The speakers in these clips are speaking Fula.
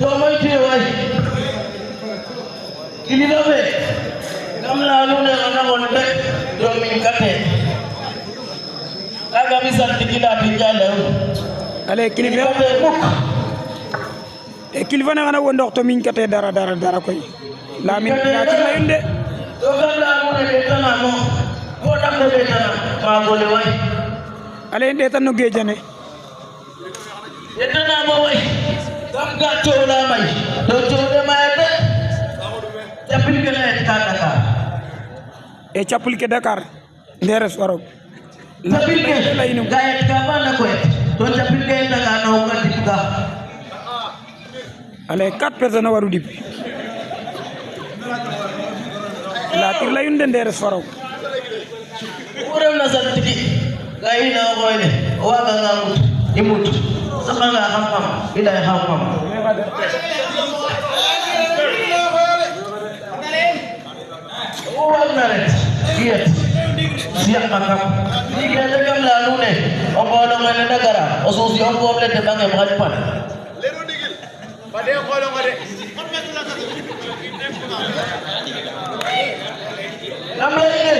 Somai tiwai. Ini nabe. Kamu lalu ne anak onde domin kate. Kaga bisa dikila dijala. Ale kilifa na kana wondo to min kate dara koy la min na ti layunde to gamla mo ne tana mo ko dam de tana ma gole way ale inde tan no gejane etana mo way gam ga tola may do tole may de japil ke ne ta Dakar e chapul ke Dakar nderes waro japil ke layinu gayet ka ba na ko to japil ke Dakar no ka diga ale 4 personnes waru dip la tir layunde nderes waro uram na santiki gayina ko ne waga ngamut imut sama nga xam-xam ila xam-xam na ret giet siap makam ni gele gam la nu ne o ngolo ngene dagara o susi o ko le de bangi ma pan lero digil ba de ngolo ngade lam la ine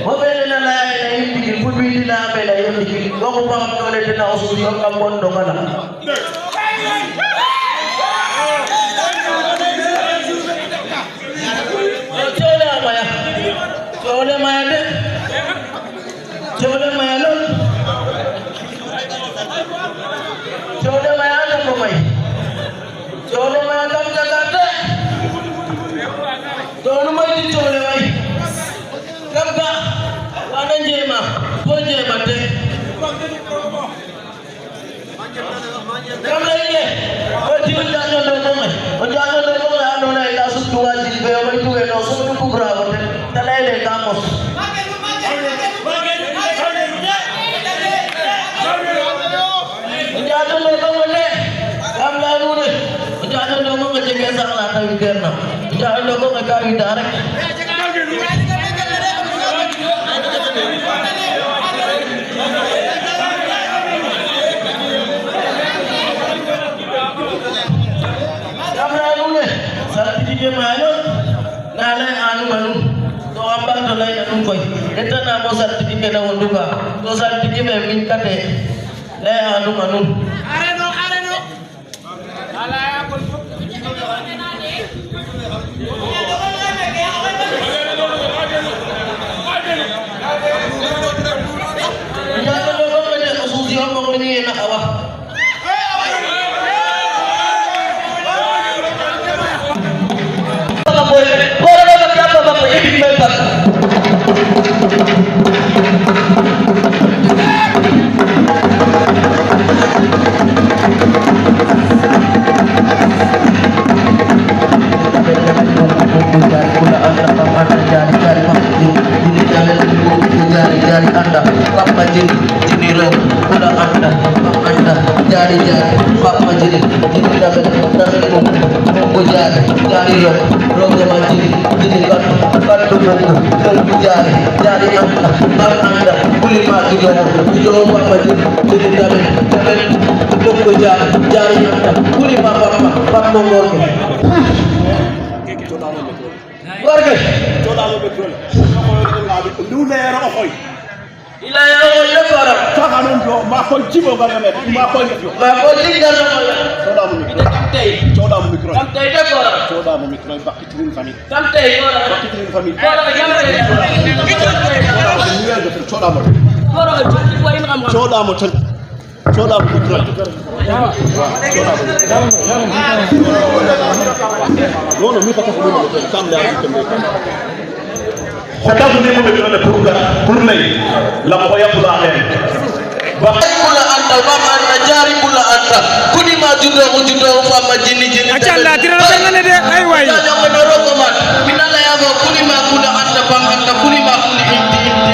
o bele na la ine fu bi la bele yo digil ko ko ba ko le de na o susi o kam bon do kana Chole maya de, chole maya lol, chole maya ada pemain, chole maya kam jaga de, dono mai di chole mai, kam ka, wana jema, poje bate, kam lagi ke, jiwa jangan dono mai, jangan dono mai, anu na ilasu dua jilbe, mai tuwe no sunu kubra bate. Talele damos. Jatuh logo mene, kam lalu ne. Jatuh logo ngejek sang lata wikerna. Jatuh logo ngekari darek. Kam lalu ne, saat ini malu, nalai anu malu. To amba to lay dum koy etana mo certificate na wonduga to certificate min kate lay anu manun areno ala ya ko ya to logo mene ususi on mo ni na awa ila ya o le bara ta hanon do ma ko jibo garame ma ko jibo soda mu micro kam tay de bara soda mu micro bakitrin fami kam tay bara bakitrin fami bara jamre soda mu bara joti ko in xam soda mu tan soda mu micro non mi fa ko kam la Hata ni mo metro na pour lay la mo ya pula len ba kula anta ba ma jari kula anta kuni ma judo fa ma jini acalla tira ngane de ay way ya ngene rogo man minala ya go kuni ma kula anta ba anta kuni ma kuli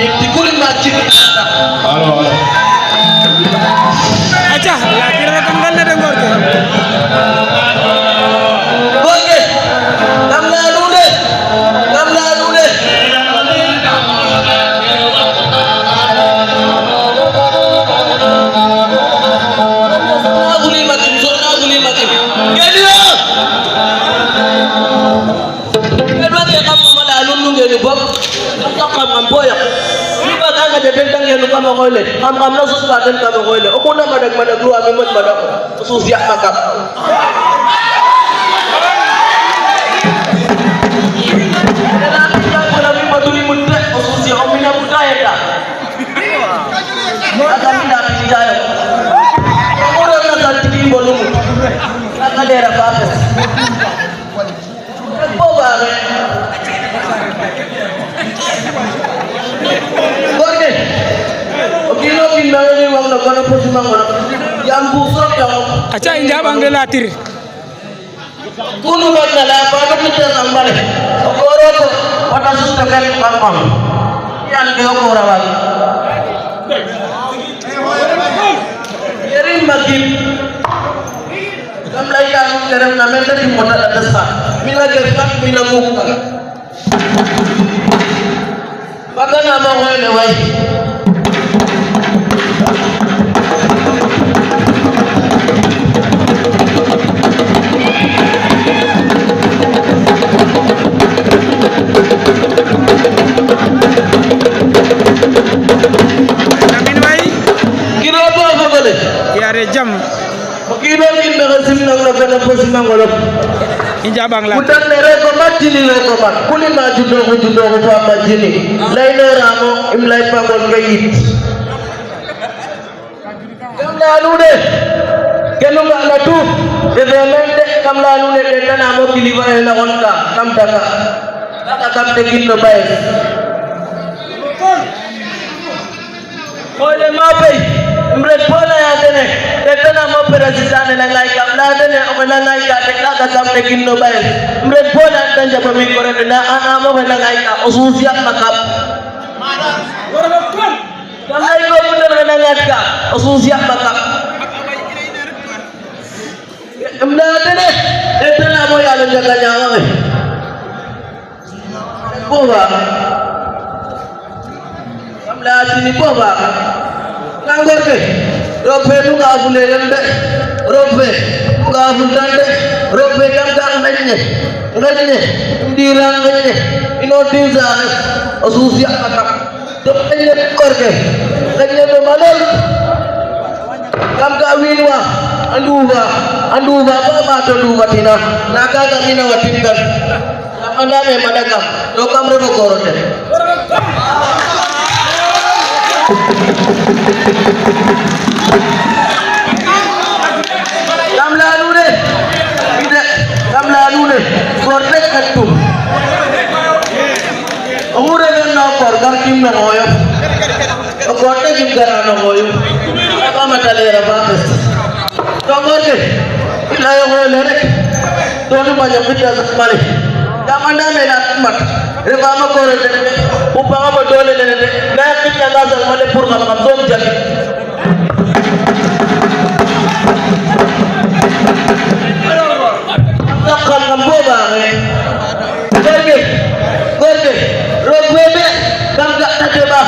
inti kuli ma jini anta alo acha la tira ngane de ngorke boge kam la lude den tangenu kama koyle am na sus ba den kama koyle o kuna madag lu ami man madag sus ya makap Matuli muda, osusi omina muda ya dah. Akan tidak dijaya. Orang nak tinggi bolong, nak daerah apa? Oh bagai. Boleh. Okey, lo pindah ni wang nak kena pun cuma orang. Yang busuk yang. Acha injab angge latir. Kuno benda lah, pada kita sambil. Orang tu pada sudah kan kampung. Yang dia orang lagi. Yerim bagi. Kamlai yang kerana nama itu di modal atasah. Mila kerja, mila muka. Maka nama orang lewai. Jam Mungkin ini berhasil melakukan persembahan golf. injabang la Bukan mereka majini mereka kuli maju dong apa majini. Lain ramo imlai pangon kait. Kamlalu deh, kalau nggak ladu, development kamlalu deh dan namo kiliwan yang nakonka, kam daga, kata kam tekin lebai. Oleh mapai. Mred bola ya dene tetana mo perasisane lang like am la dene o na like ate ka kam tekin no bay mred bola tan jaba mi ko na amo na like osusia makap kam lay ko mo na ngat ka osusia makap am la dene tetana mo ya lo jaga nyawa boba am la sini boba Nanggur ke, robe tu nggak boleh lende, robe nggak boleh, robe kan tak nanya, dirang nanya, inotin sana, osusia katak, tapi nanggur ke, nanya tu malam, kam kawin wah, andu apa tu tina, naga kami nawatinkan, mana memang kam, dokam rebo korone. Kamlalu deh, tidak kamlalu deh, kortek ketum. Umurnya kan nakor, karkim nak ngoyok, kortek juga nak ngoyok. Apa masalah apa? Kamar ke, ilai ngoyok deh, tuan banyak kita sekali. Kamanda menak mat, revama korek deh, upama berdole deh, nak kita gasal malah purna makan jadi. Takkan kamboba, gorge, robebe, kamgak tajeba,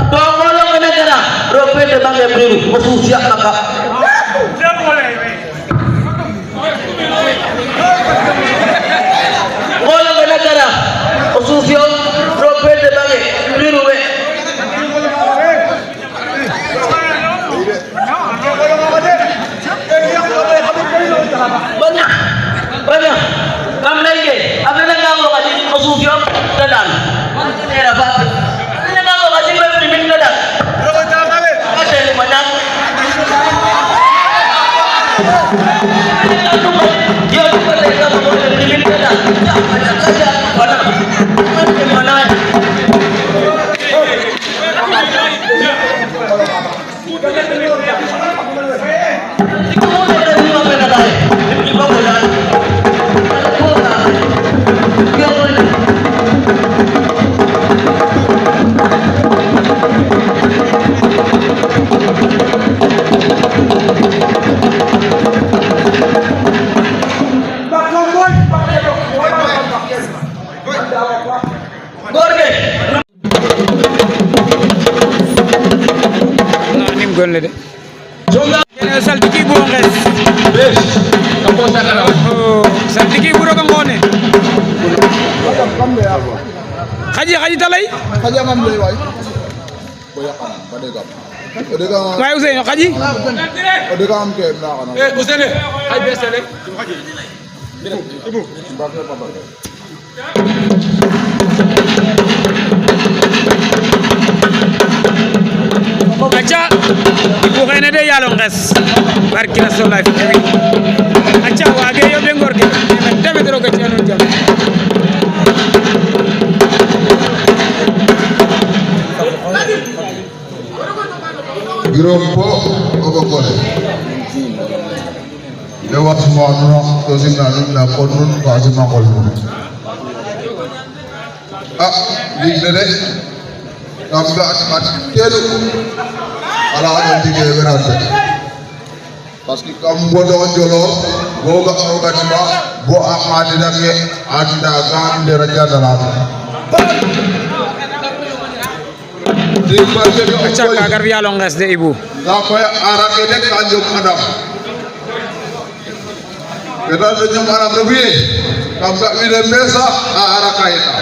tongolong kenegara, robebe bangga biru, osusia maka. Tongolong kenegara, osusia, robebe bangga biru we. Banyak. Kam lagi. Apa yang kamu kasih osusia dadan? Era apa? Yang kamu kasih berimin dadan. Ada yang banyak. Dia juga lagi kamu berimin dadan. Banyak saja. Banyak. Mana? Gon le de saltiki buro nges Kamu sekarang. oh saltiki buro ka ngone khaji talay Kaja ngambil wae. waaye Ousseynou xaji aca Ibou xene de yalo nges barki Rasulullah fi aca waage yoɓe ngor ke damit roga ci anon jam Girom po ogo kole de wax mo no to simna nun na ko nun ko asima ko ligne de am ga at telu ala do dige werante parce que kam bodo jolo bo ga organima bo amade dake anda ga de raja dalal aca kagar yalo nges de Ibou na koy arake de ka jom adam keda de jom adam do bi kam ga wi de mesa a araka ita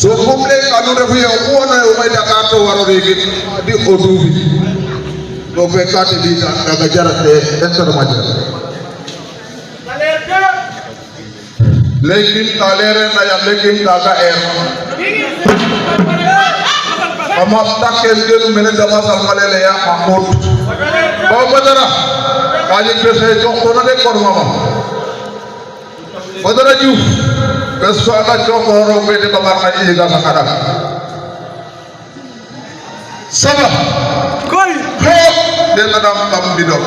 so komple kanu refu ye ko na o may Dakar to waro regi di odubi do fe kate di daga jarate extra majal lekin talere na ya lekin daga ama takel gelu mene dama sal malele ya mahmud ba badara kaji pese jokko na de kor mama badara ju peso ala jokko ro be de baba kaji ga sakara saba koy ho de nadam tam bidor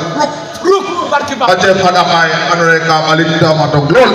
ruk barki ba ate pada kay anore ka malik dama tok lol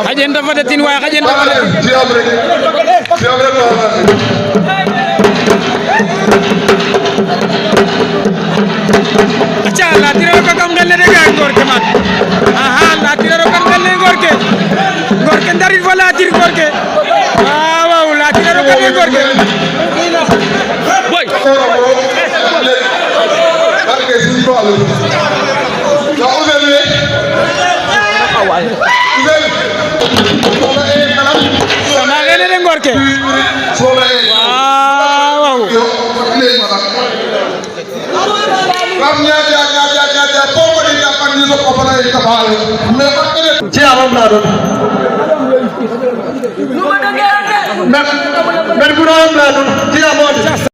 xajen dafa detin waaye xajen dafa detin tiam rek aca la tirero ka kam ngel ne de ga ngor ke mat aha la tirero kam ngel ne ngor ke ndarit fa la tir ngor ke waaw la tirero ka ngor ke boy barke sin balu da uzele sama ngel ne ngor ke waaw ram nya popo di kapan ni ko pala e ka baal me akere ci amam la do mer bu ram la do ci amam